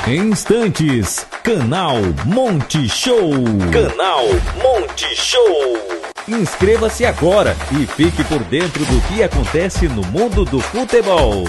Em instantes, Canal Monte Show. Canal Monte Show. Inscreva-se agora e fique por dentro do que acontece no mundo do futebol.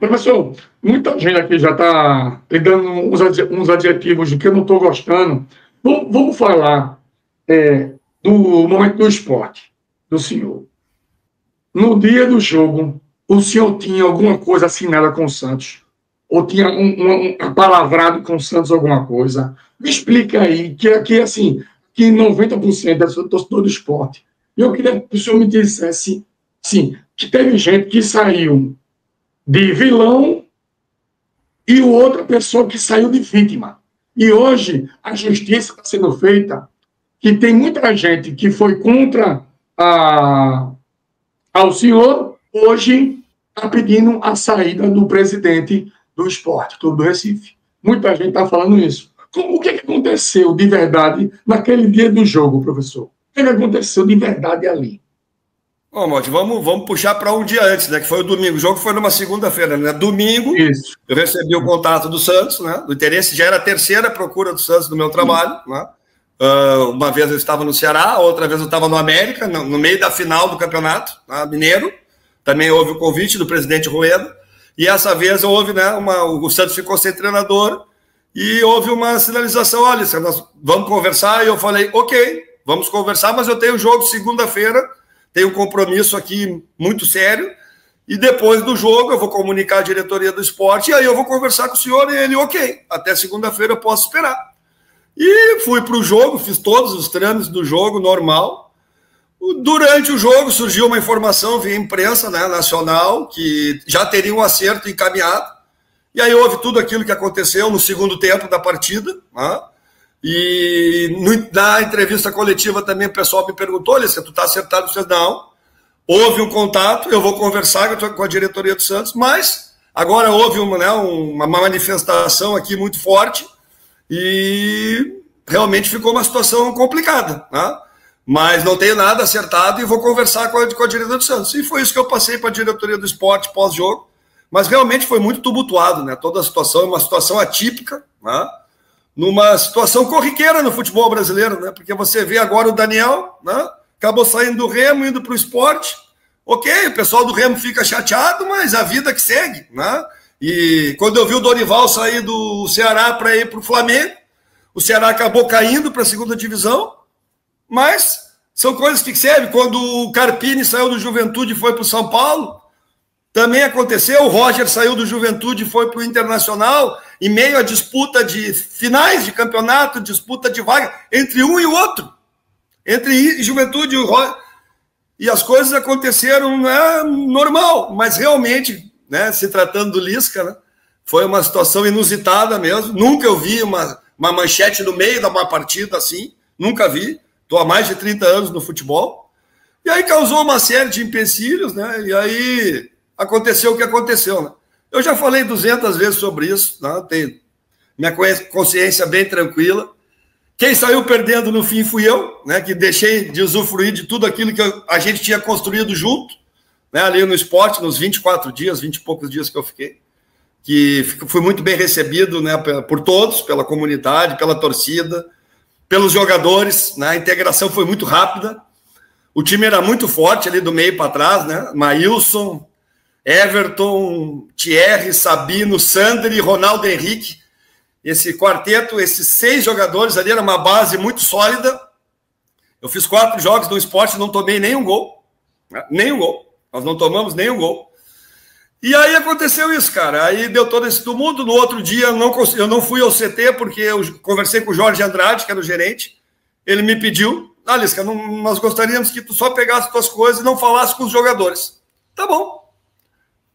Professor, muita gente aqui já está dando uns adjetivos de que eu não estou gostando. Vamos falar do momento do esporte, do senhor. No dia do jogo, o senhor tinha alguma coisa assinada com o Santos? Ou tinha um palavrado com o Santos alguma coisa? Me explica aí, que aqui, assim, que 90% da torcedor do esporte. Eu queria que o senhor me dissesse, assim, que teve gente que saiu de vilão e outra pessoa que saiu de vítima. E hoje a justiça está sendo feita, que tem muita gente que foi contra ao senhor, hoje está pedindo a saída do presidente do Esporte Clube do Recife. Muita gente está falando isso. O que aconteceu de verdade naquele dia do jogo, professor? O que aconteceu de verdade ali? Bom, Monte, vamos puxar para um dia antes, né? Que foi o domingo. O jogo foi numa segunda-feira, né? Domingo, isso. Eu recebi o contato do Santos, né? Do interesse, já era a terceira procura do Santos no meu trabalho, né? Uma vez eu estava no Ceará, outra vez eu estava no América, no meio da final do campeonato, né? Mineiro. Também houve o convite do presidente Rueda. E essa vez houve, né? O Santos ficou sem treinador e houve uma sinalização: olha, nós vamos conversar. E eu falei: ok, vamos conversar, mas eu tenho jogo segunda-feira. Tem um compromisso aqui muito sério, e depois do jogo eu vou comunicar a diretoria do esporte, e aí eu vou conversar com o senhor, e ele, ok, até segunda-feira eu posso esperar. E fui para o jogo, fiz todos os trâmites do jogo, normal. Durante o jogo surgiu uma informação via imprensa, né, nacional, que já teria um acerto encaminhado, e aí houve tudo aquilo que aconteceu no segundo tempo da partida, né? E na entrevista coletiva também o pessoal me perguntou: olha, se tu está acertado? Eu disse: não, houve um contato, eu vou conversar com a diretoria do Santos, mas agora houve uma manifestação aqui muito forte e realmente ficou uma situação complicada, né? Mas não tenho nada acertado e vou conversar com a diretoria do Santos. E foi isso que eu passei para a diretoria do esporte pós-jogo, mas realmente foi muito tumultuado, né? Toda a situação é uma situação atípica, né? Numa situação corriqueira no futebol brasileiro, né? Porque você vê agora o Daniel, né? Acabou saindo do Remo, indo para o esporte. Ok, o pessoal do Remo fica chateado, mas a vida que segue, né? E quando eu vi o Dorival sair do Ceará para ir para o Flamengo, o Ceará acabou caindo para a segunda divisão, mas são coisas que servem. Quando o Carpini saiu do Juventude e foi para o São Paulo, também aconteceu. O Roger saiu do Juventude e foi para o Internacional, em meio à disputa de finais de campeonato, disputa de vaga entre um e o outro, entre Juventude e o Roger. E as coisas aconteceram, né, normal, mas realmente, né, se tratando do Lisca, né, foi uma situação inusitada mesmo. Nunca eu vi uma manchete no meio de uma partida assim, nunca vi. Estou há mais de 30 anos no futebol. E aí causou uma série de empecilhos, né, e aí aconteceu o que aconteceu, né? Eu já falei 200 vezes sobre isso, né? Tenho minha consciência bem tranquila. Quem saiu perdendo no fim fui eu, né? Que deixei de usufruir de tudo aquilo que a gente tinha construído junto, né? Ali no esporte, nos 24 dias, 20 e poucos dias que eu fiquei, que fui muito bem recebido, né? Por todos, pela comunidade, pela torcida, pelos jogadores, né? A integração foi muito rápida. O time era muito forte ali do meio para trás, né? Maílson, Everton, Thierry, Sabino, Sandri, Ronaldo Henrique. Esse quarteto, esses 6 jogadores ali, era uma base muito sólida. Eu fiz 4 jogos no esporte, não tomei nenhum gol. Né? Nenhum gol. Nós não tomamos nenhum gol. E aí aconteceu isso, cara. Aí deu todo esse tumulto. No outro dia eu não fui ao CT, porque eu conversei com o Jorge Andrade, que era o gerente. Ele me pediu: Lisca, nós gostaríamos que tu só pegasse tuas coisas e não falasse com os jogadores. Tá bom.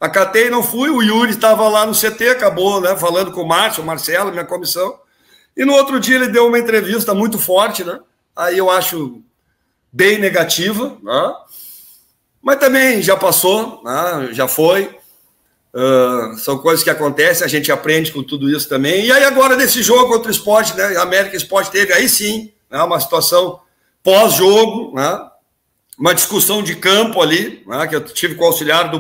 Acatei, não fui. O Yuri estava lá no CT, acabou, né, falando com o Márcio, o Marcelo, minha comissão. E no outro dia ele deu uma entrevista muito forte, né? Aí eu acho bem negativa, né? Mas também já passou, né? Já foi. São coisas que acontecem, a gente aprende com tudo isso também. E aí agora nesse jogo contra o Sport, né? A América Sport teve aí sim, né, uma situação pós-jogo, né? Uma discussão de campo ali, né, que eu tive com o auxiliar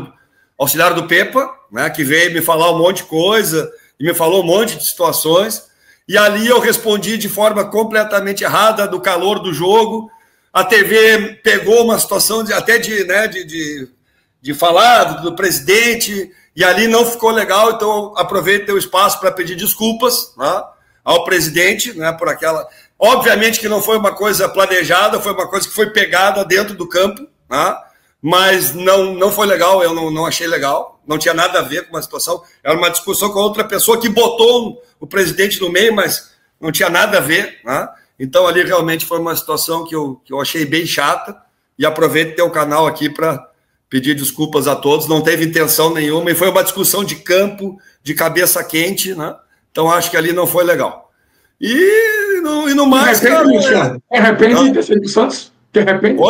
auxiliar do Pepa, né, que veio me falar um monte de coisa, e me falou um monte de situações, e ali eu respondi de forma completamente errada, do calor do jogo. A TV pegou uma situação até de falar do presidente, e ali não ficou legal, então eu aproveitei o espaço para pedir desculpas, né, ao presidente, né, por aquela... Obviamente que não foi uma coisa planejada, foi uma coisa que foi pegada dentro do campo, né, mas não foi legal, eu não achei legal, não tinha nada a ver com uma situação, era uma discussão com outra pessoa que botou o presidente no meio, mas não tinha nada a ver, né? Então ali realmente foi uma situação que eu achei bem chata, e aproveito teu canal aqui para pedir desculpas a todos, não teve intenção nenhuma, e foi uma discussão de campo, de cabeça quente, né? Então acho que ali não foi legal. E no mais... Te arrepende de ter sido do Santos? Te arrepende?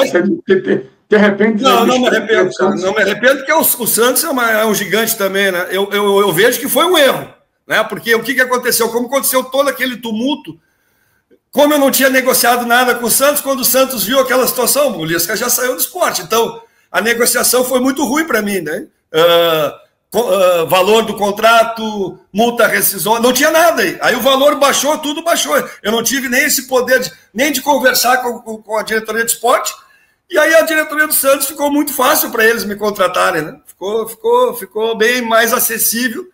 De repente, não me arrependo, cara. Não me arrependo, porque o Santos é um gigante também, né? Eu vejo que foi um erro, né? Porque o que aconteceu? Como aconteceu todo aquele tumulto, como eu não tinha negociado nada com o Santos, quando o Santos viu aquela situação, o Lisca já saiu do esporte. Então, a negociação foi muito ruim para mim, né? Valor do contrato, multa rescisória, não tinha nada aí. Aí o valor baixou, tudo baixou. Eu não tive nem esse poder nem de conversar com a diretoria de esporte. E aí a diretoria do Santos ficou muito fácil para eles me contratarem, né? Ficou bem mais acessível.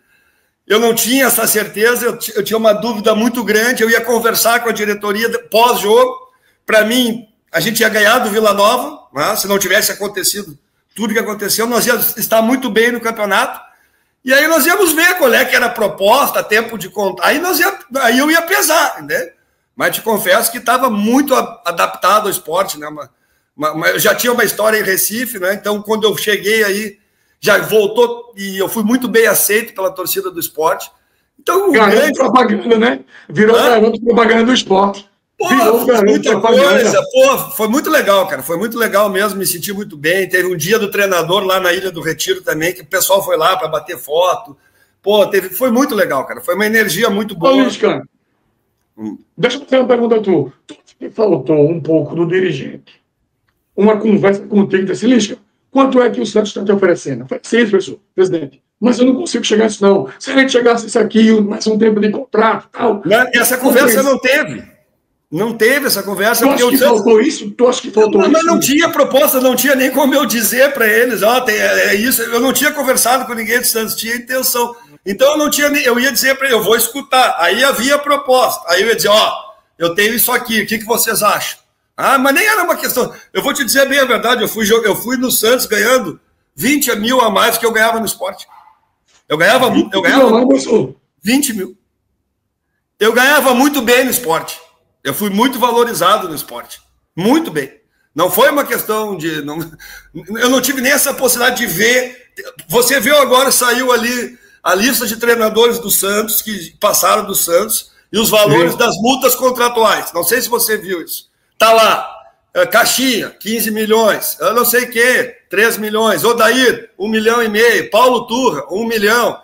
Eu não tinha essa certeza, eu tinha uma dúvida muito grande, eu ia conversar com a diretoria pós-jogo. Para mim, a gente ia ganhar do Vila Nova, né? Se não tivesse acontecido tudo que aconteceu, nós íamos estar muito bem no campeonato. E aí nós íamos ver qual é que era a proposta, tempo de contar. Aí eu ia pesar, né? Mas te confesso que estava muito adaptado ao esporte, né? Eu já tinha uma história em Recife, né? Então, quando eu cheguei aí, já voltou, e eu fui muito bem aceito pela torcida do esporte. Então, garoto propaganda, né? Virou garoto propaganda do esporte. Muita coisa. Foi muito legal, cara. Foi muito legal mesmo, me senti muito bem. Teve um dia do treinador lá na Ilha do Retiro também, que o pessoal foi lá para bater foto. Foi muito legal, cara. Foi uma energia muito boa. Luiz, cara, deixa eu fazer uma pergunta a tu. Tu que faltou um pouco do dirigente. Uma conversa contigo, disse, Lisca, quanto é que o Santos está te oferecendo? Foi 6, professor, presidente. Mas eu não consigo chegar a isso, não. Se a gente chegasse a isso aqui, mais um tempo de contrato e tal. Essa conversa não teve. Não teve essa conversa. Tu acha que faltou isso? Tu acha que faltou isso? Mas não tinha proposta, não tinha nem como eu dizer para eles, é isso. Eu não tinha conversado com ninguém do Santos, tinha intenção. Então eu não tinha, eu ia dizer para ele, eu vou escutar. Aí havia proposta. Aí eu ia dizer, eu tenho isso aqui, o que vocês acham? Mas nem era uma questão. Eu vou te dizer bem a verdade, eu fui no Santos ganhando 20 mil a mais que eu ganhava no esporte. Eu ganhava 20 mil. Eu ganhava muito bem no esporte. Eu fui muito valorizado no esporte. Muito bem. Não foi uma questão de... eu não tive nem essa possibilidade de ver. Você viu agora, saiu ali a lista de treinadores do Santos, que passaram do Santos, e os valores das multas contratuais. Não sei se você viu isso. Tá lá, Caixinha, 15 milhões, eu não sei o quê, 3 milhões, Odair, 1,5 milhão, Paulo Turra, 1 milhão,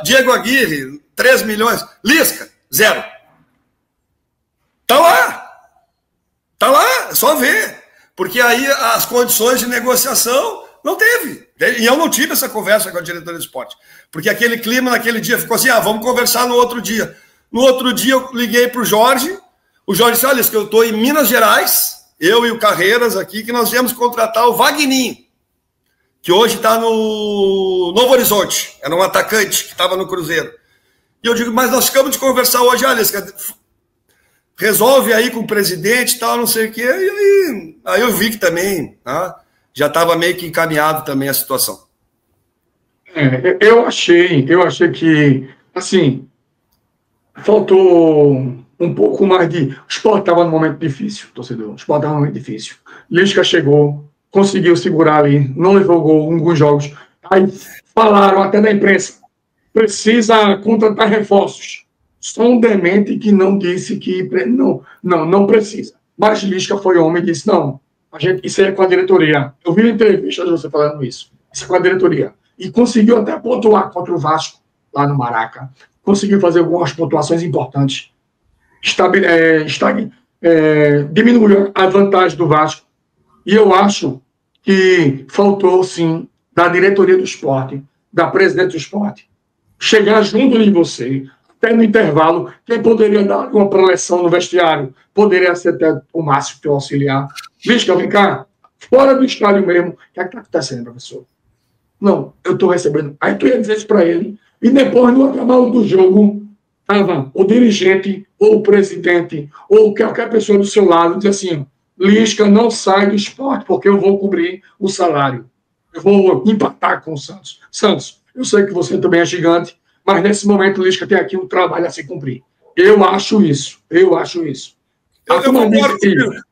Diego Aguirre, 3 milhões, Lisca, 0. Tá lá, é só ver, porque aí as condições de negociação não teve, e eu não tive essa conversa com a diretoria de esporte, porque aquele clima naquele dia ficou assim, vamos conversar no outro dia. No outro dia eu liguei para o Jorge disse, olha, que eu estou em Minas Gerais, eu e o Carreiras aqui, que nós viemos contratar o Vagninho, que hoje está no Novo Horizonte, era um atacante que estava no Cruzeiro. E eu digo, mas nós ficamos de conversar hoje, olha, resolve aí com o presidente e tal, não sei o quê, e aí eu vi que também já estava meio que encaminhado também a situação. Eu achei que, assim, faltou um pouco mais de... O esporte estava num momento difícil, torcedor. O esporte estava num momento difícil. Lisca chegou, conseguiu segurar ali, não levou gol em alguns jogos. Aí falaram até na imprensa, precisa contratar reforços. Só um demente que não disse que... Não precisa. Mas Lisca foi homem e disse, não, isso aí é com a diretoria. Eu vi uma entrevista de você falando isso. Isso é com a diretoria. E conseguiu até pontuar contra o Vasco, lá no Maraca. Conseguiu fazer algumas pontuações importantes. Diminuiu a vantagem do Vasco. E eu acho que faltou, sim, da diretoria do esporte, da presidente do esporte, chegar junto de você, até no intervalo, quem poderia dar uma preleção no vestiário, poderia ser até o Márcio, teu auxiliar. Lisca, vem cá, fora do estádio mesmo, o que é que está acontecendo, professor? Não, eu estou recebendo. Aí tu ia dizer isso para ele, e depois, no intervalo do jogo, estava o dirigente, ou o presidente, ou qualquer pessoa do seu lado, diz assim, Lisca, não sai do esporte, porque eu vou cobrir o salário. Eu vou empatar com o Santos. Santos, eu sei que você também é gigante, mas nesse momento o Lisca tem aqui um trabalho a se cumprir. Eu acho isso. Eu concordo,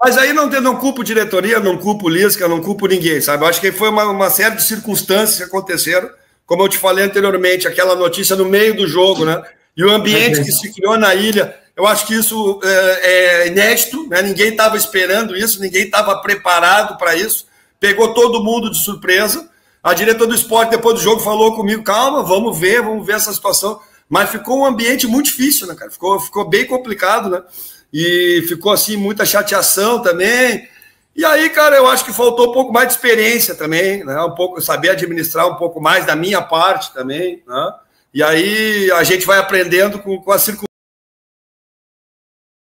mas aí não culpo diretoria, não culpo Lisca, não culpo ninguém, sabe? Eu acho que foi uma série de circunstâncias que aconteceram, como eu te falei anteriormente, aquela notícia no meio do jogo, né? E o ambiente que se criou na ilha, eu acho que isso é inédito, né? Ninguém estava esperando isso, ninguém estava preparado para isso, pegou todo mundo de surpresa. A diretora do esporte, depois do jogo, falou comigo, calma, vamos ver essa situação. Mas ficou um ambiente muito difícil, né, cara? Ficou bem complicado, né? E ficou, assim, muita chateação também. E aí, cara, eu acho que faltou um pouco mais de experiência também, né? Um pouco, saber administrar um pouco mais da minha parte também, né? E aí a gente vai aprendendo com as circunstâncias